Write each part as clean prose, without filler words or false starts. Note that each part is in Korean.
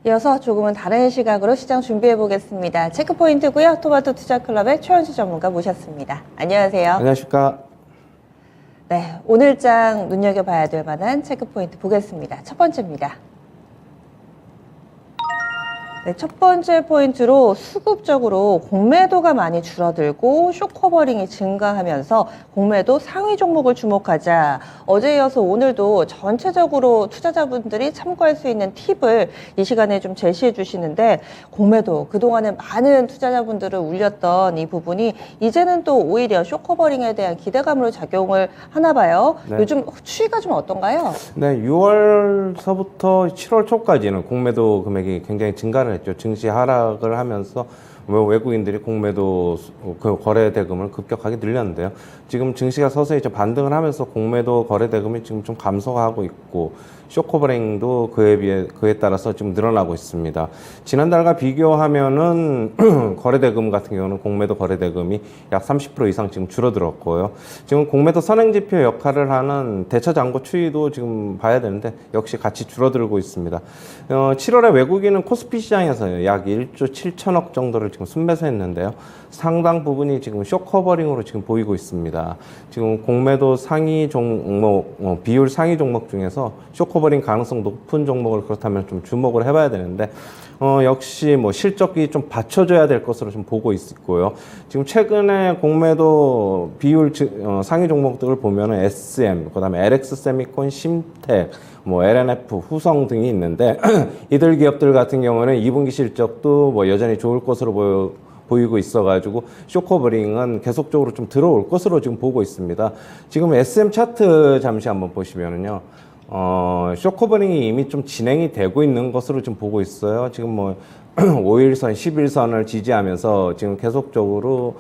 이어서 조금은 다른 시각으로 시장 준비해 보겠습니다. 체크포인트고요. 토마토 투자클럽의 최원수 전문가 모셨습니다. 안녕하세요. 안녕하십니까. 네, 오늘장 눈여겨봐야 될 만한 체크포인트 보겠습니다. 첫 번째입니다. 네, 첫 번째 포인트로 수급적으로 공매도가 많이 줄어들고 숏커버링이 증가하면서 공매도 상위 종목을 주목하자 어제에 이어서 오늘도 전체적으로 투자자분들이 참고할 수 있는 팁을 이 시간에 좀 제시해 주시는데 공매도 그동안에 많은 투자자분들을 울렸던 이 부분이 이제는 또 오히려 숏커버링에 대한 기대감으로 작용을 하나 봐요. 네. 요즘 추이가 좀 어떤가요? 네, 6월서부터 7월 초까지는 공매도 금액이 굉장히 증가를 했죠. 증시 하락을 하면서 외국인들이 공매도 그 거래 대금을 급격하게 늘렸는데요. 지금 증시가 서서히 좀 반등을 하면서 공매도 거래 대금이 지금 좀 감소하고 있고 숏커버링도 그에 따라서 좀 늘어나고 있습니다. 지난달과 비교하면은 거래 대금 같은 경우는 공매도 거래 대금이 약 30% 이상 지금 줄어들었고요. 지금 공매도 선행 지표 역할을 하는 대처 잔고 추이도 지금 봐야 되는데 역시 같이 줄어들고 있습니다. 7월에 외국인은 코스피 시장에서 약 1조 7천억 정도를 지금 순매수했는데요. 상당 부분이 지금 숏커버링으로 지금 보이고 있습니다. 지금 공매도 상위 종목, 비율 상위 종목 중에서 숏커버링 가능성 높은 종목을 그렇다면 좀 주목을 해봐야 되는데, 역시 뭐 실적이 좀 받쳐줘야 될 것으로 좀 보고 있고요. 지금 최근에 공매도 비율 상위 종목들을 보면은 SM, 그 다음에 LX 세미콘, 심텍, 뭐 LNF, 후성 등이 있는데 이들 기업들 같은 경우는 2분기 실적도 뭐 여전히 좋을 것으로 보이고 있어가지고 숏커버링은 계속적으로 좀 들어올 것으로 지금 보고 있습니다. 지금 SM 차트 잠시 한번 보시면은요. 숏커버링이 이미 좀 진행이 되고 있는 것으로 좀 보고 있어요. 지금 뭐 5일선, 10일선을 지지하면서 지금 계속적으로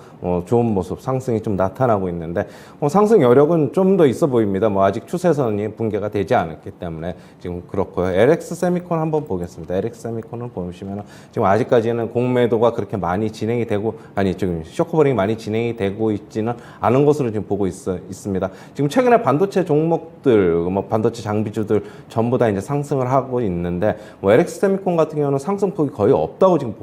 좋은 모습, 상승이 좀 나타나고 있는데 상승 여력은 좀 더 있어 보입니다. 뭐 아직 추세선이 붕괴가 되지 않았기 때문에 지금 그렇고요. LX 세미콘 한번 보겠습니다. LX 세미콘을 보시면 지금 아직까지는 공매도가 그렇게 많이 진행이 되고 지금 숏커버링이 많이 진행이 되고 있지는 않은 것으로 지금 보고 있습니다. 지금 최근에 반도체 종목들, 뭐 반도체 장비주들 전부 다 이제 상승을 하고 있는데 뭐 LX 세미콘 같은 경우는 상승폭이 거의 없다고 지금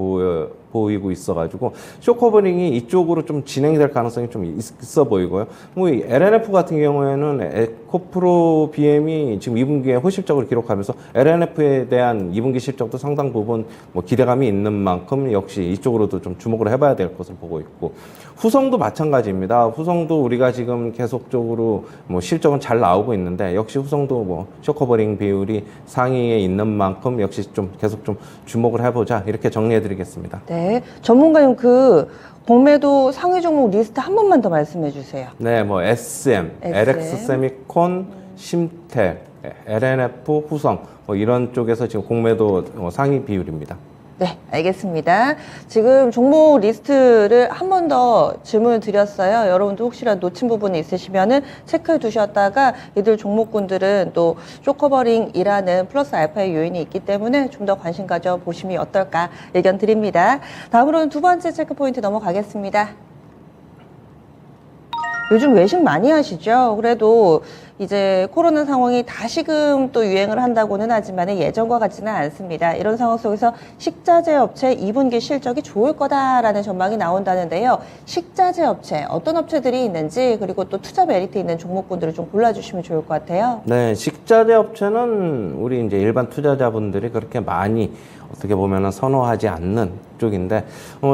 보이고 있어가지고 숏커버링이 이쪽으로 좀 진행이 될 가능성이 좀 있어 보이고요. 뭐 이 LNF 같은 경우에는 에코프로 BM이 지금 2분기에 호실적을 기록하면서 LNF에 대한 2분기 실적도 상당 부분 뭐 기대감이 있는 만큼 역시 이쪽으로도 좀 주목을 해봐야 될 것을 보고 있고 후성도 마찬가지입니다. 후성도 우리가 지금 계속적으로 뭐 실적은 잘 나오고 있는데 역시 후성도 뭐 숏커버링 비율이 상위에 있는 만큼 역시 좀 계속 좀 주목을 해보자 이렇게 정리해드리겠습니다. 네, 전문가님 그 공매도 상위 종목 리스트 한 번만 더 말씀해 주세요. 네, 뭐 SM, LX 세미콘, 심텍, LNF, 후성 뭐 이런 쪽에서 지금 공매도 상위 비율입니다. 네, 알겠습니다. 지금 종목 리스트를 한 번 더 질문을 드렸어요. 여러분도 혹시라도 놓친 부분이 있으시면은 체크해 두셨다가 이들 종목군들은 또 숏커버링이라는 플러스 알파의 요인이 있기 때문에 좀 더 관심 가져 보시면 어떨까 의견 드립니다. 다음으로는 두 번째 체크 포인트 넘어가겠습니다. 요즘 외식 많이 하시죠? 그래도 이제 코로나 상황이 다시금 또 유행을 한다고는 하지만 예전과 같지는 않습니다. 이런 상황 속에서 식자재 업체 2분기 실적이 좋을 거다라는 전망이 나온다는데요. 식자재 업체 어떤 업체들이 있는지 그리고 또 투자 메리트 있는 종목군들을 좀 골라주시면 좋을 것 같아요. 네, 식자재 업체는 우리 이제 일반 투자자분들이 그렇게 많이 어떻게 보면은 선호하지 않는 쪽인데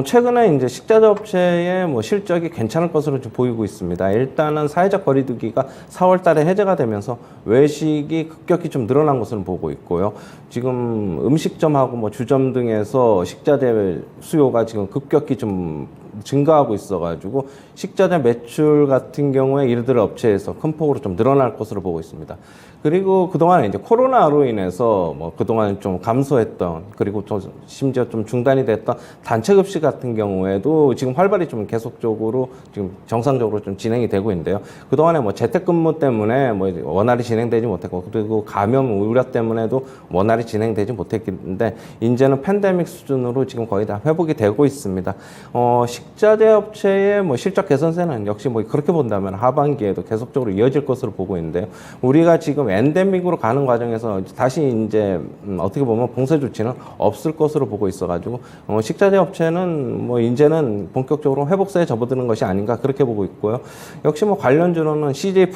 최근에 이제 식자재 업체의 뭐 실적이 괜찮을 것으로 좀 보이고 있습니다. 일단은 사회적 거리두기가 4월 달에 해제가 되면서 외식이 급격히 좀 늘어난 것으로 보고 있고요. 지금 음식점하고 뭐 주점 등에서 식자재 수요가 지금 급격히 좀 증가하고 있어가지고 식자재 매출 같은 경우에 이들 업체에서 큰 폭으로 좀 늘어날 것으로 보고 있습니다. 그리고 그동안 이제 코로나로 인해서 뭐 그동안 좀 감소했던 그리고 또 심지어 좀 중단이 됐던 단체 급식 같은 경우에도 지금 활발히 좀 계속적으로 지금 정상적으로 좀 진행이 되고 있는데요. 그동안에 뭐 재택근무 때문에 뭐 원활히 진행되지 못했고 그리고 감염 우려 때문에도 원활히 진행되지 못했는데 이제는 팬데믹 수준으로 지금 거의 다 회복이 되고 있습니다. 식자재 업체의 뭐 실적 개선세는 역시 뭐 그렇게 본다면 하반기에도 계속적으로 이어질 것으로 보고 있는데요. 우리가 지금 엔데믹으로 가는 과정에서 다시 이제 어떻게 보면 봉쇄 조치는 없을 것으로 보고 있어가지고 식자재 업체는 뭐 이제는 본격적으로 회복세에 접어드는 것이 아닌가 그렇게 보고 있고요. 역시 뭐 관련주로는 CJ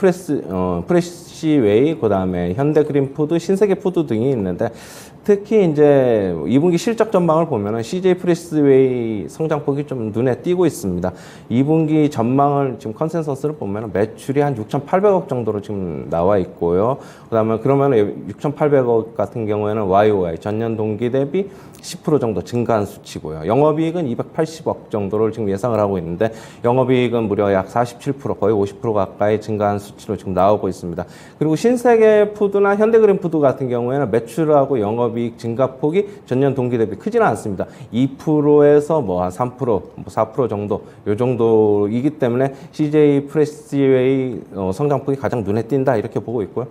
프레시웨이, 그다음에 현대그린푸드, 신세계푸드 등이 있는데 특히 이제 2분기 실적 전망을 보면은 CJ 프레시웨이 성장폭이 좀 눈에 띄고 있습니다. 2분기 전망을 지금 컨센서스를 보면은 매출이 한 6,800억 정도로 지금 나와 있고요. 그다음에 그러면 6,800억 같은 경우에는 YOY 전년 동기 대비 10% 정도 증가한 수치고요. 영업이익은 280억 정도를 지금 예상을 하고 있는데 영업이익은 무려 약 47% 거의 50% 가까이 증가한 수치로 지금 나오고 있습니다. 그리고 신세계푸드나 현대그린푸드 같은 경우에는 매출하고 영업이익 증가폭이 전년 동기 대비 크지는 않습니다. 2%에서 뭐 한 3%, 뭐 4% 정도 요 정도이기 때문에 CJ 프레시웨이 성장폭이 가장 눈에 띈다 이렇게 보고 있고요.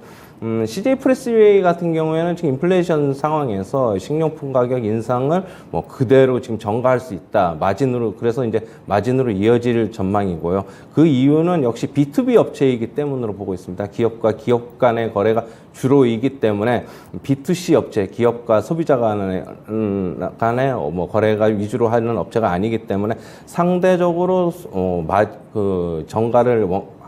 CJ 프레시웨이 같은 경우에는 지금 인플레이션 상황에서 식료품 가격 인상을 뭐 그대로 지금 전가할 수 있다. 마진으로, 그래서 이제 마진으로 이어질 전망이고요. 그 이유는 역시 B2B 업체이기 때문으로 보고 있습니다. 기업과 기업 간의 거래가 주로이기 때문에 B2C 업체, 기업과 소비자 간의 뭐 거래가 위주로 하는 업체가 아니기 때문에 상대적으로 정가를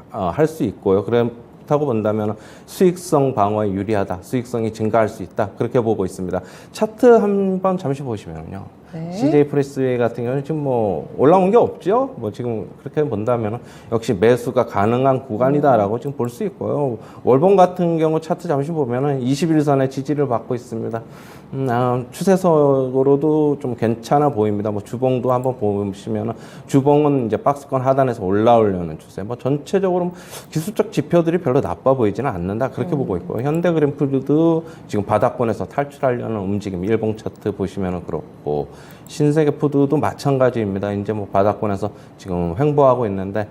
할 수 있고요. 그렇다고 본다면 수익성 방어에 유리하다, 수익성이 증가할 수 있다 그렇게 보고 있습니다. 차트 한번 잠시 보시면요. 네. CJ 프레시웨이 같은 경우는 지금 뭐 올라온 게 없죠. 뭐 지금 그렇게 본다면 역시 매수가 가능한 구간이다라고 지금 볼 수 있고요. 월봉 같은 경우 차트 잠시 보면은 21선의 지지를 받고 있습니다. 추세적으로도 좀 괜찮아 보입니다. 뭐 주봉도 한번 보시면은 주봉은 이제 박스권 하단에서 올라오려는 추세. 뭐 전체적으로 기술적 지표들이 별로 나빠 보이지는 않는다 그렇게 보고 있고요. 현대그린푸드도 지금 바닥권에서 탈출하려는 움직임. 일봉 차트 보시면은 그렇고. 신세계푸드도 마찬가지입니다. 이제 뭐 바닥권에서 지금 횡보하고 있는데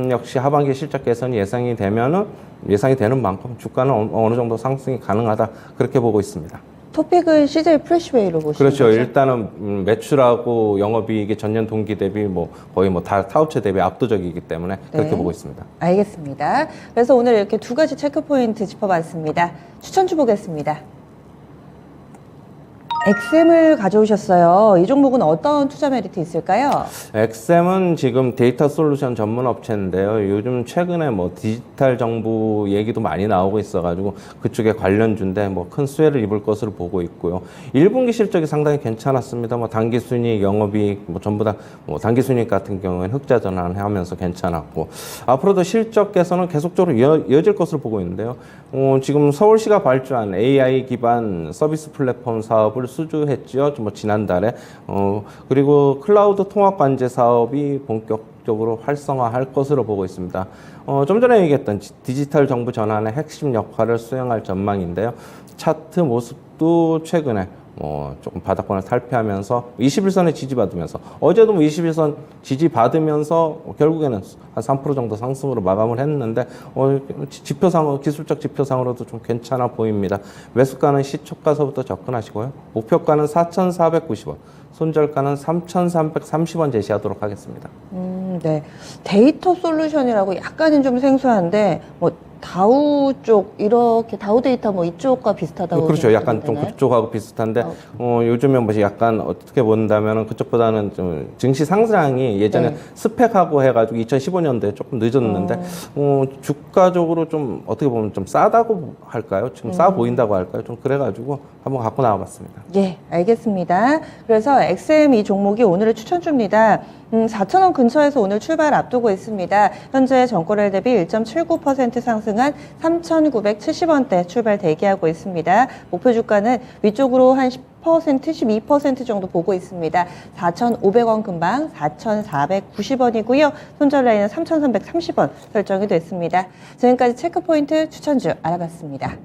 역시 하반기 실적 개선이 예상이 되면은 예상이 되는 만큼 주가는 어느 정도 상승이 가능하다 그렇게 보고 있습니다. 토픽은 CJ 프레시웨이로 보시는 그렇죠. 거죠? 일단은 매출하고 영업이익이 전년 동기 대비 뭐 거의 뭐 다 타업체 대비 압도적이기 때문에 그렇게 네. 보고 있습니다. 알겠습니다. 그래서 오늘 이렇게 두 가지 체크 포인트 짚어봤습니다. 추천주 보겠습니다. 엑셈을 가져오셨어요. 이 종목은 어떤 투자 메리트 있을까요? 엑셈은 지금 데이터 솔루션 전문 업체인데요. 요즘 최근에 뭐 디지털 정부 얘기도 많이 나오고 있어가지고 그쪽에 관련주인데 뭐 큰 수혜를 입을 것으로 보고 있고요. 1분기 실적이 상당히 괜찮았습니다. 뭐 당기순이익, 영업이익 뭐 전부 다 뭐 당기순이익 같은 경우에는 흑자 전환하면서 괜찮았고 앞으로도 실적 개선은 계속적으로 이어질 것으로 보고 있는데요. 지금 서울시가 발주한 AI 기반 서비스 플랫폼 사업을 수주했죠. 뭐 지난달에. 그리고 클라우드 통합 관제 사업이 본격적으로 활성화할 것으로 보고 있습니다. 좀 전에 얘기했던 디지털 정부 전환의 핵심 역할을 수행할 전망인데요. 차트 모습도 최근에 조금 바닥권을 탈피하면서 21선에 지지받으면서 어제도 뭐 21선 지지받으면서 결국에는 한 3% 정도 상승으로 마감을 했는데 지표상 기술적 지표상으로도 좀 괜찮아 보입니다. 매수가는 시초가서부터 접근하시고요. 목표가는 4,490원, 손절가는 3,330원 제시하도록 하겠습니다. 네. 데이터 솔루션이라고 약간은 좀 생소한데 뭐 다우 쪽 이렇게 다우 데이터 뭐 이쪽과 비슷하다고 그렇죠. 약간 좀 되나요? 그쪽하고 비슷한데 요즘에 뭐 약간 어떻게 본다면은 그쪽보다는 좀 증시 상승이 예전에 네. 스펙하고 해가지고 2015년도에 조금 늦었는데 주가적으로 좀 어떻게 보면 좀 싸다고 할까요? 지금 싸 보인다고 할까요? 좀 그래가지고 한번 갖고 나와봤습니다. 예, 알겠습니다. 그래서 XM 이 종목이 오늘의 추천주입니다. 4,000원 근처에서 오늘 출발 앞두고 있습니다. 현재 전고래 대비 1.79% 상승한 3,970원대 출발 대기하고 있습니다. 목표 주가는 위쪽으로 한 10% 12% 정도 보고 있습니다. 4,500원 근방 4,490원이고요. 손절 라인은 3,330원 설정이 됐습니다. 지금까지 체크포인트 추천주 알아봤습니다.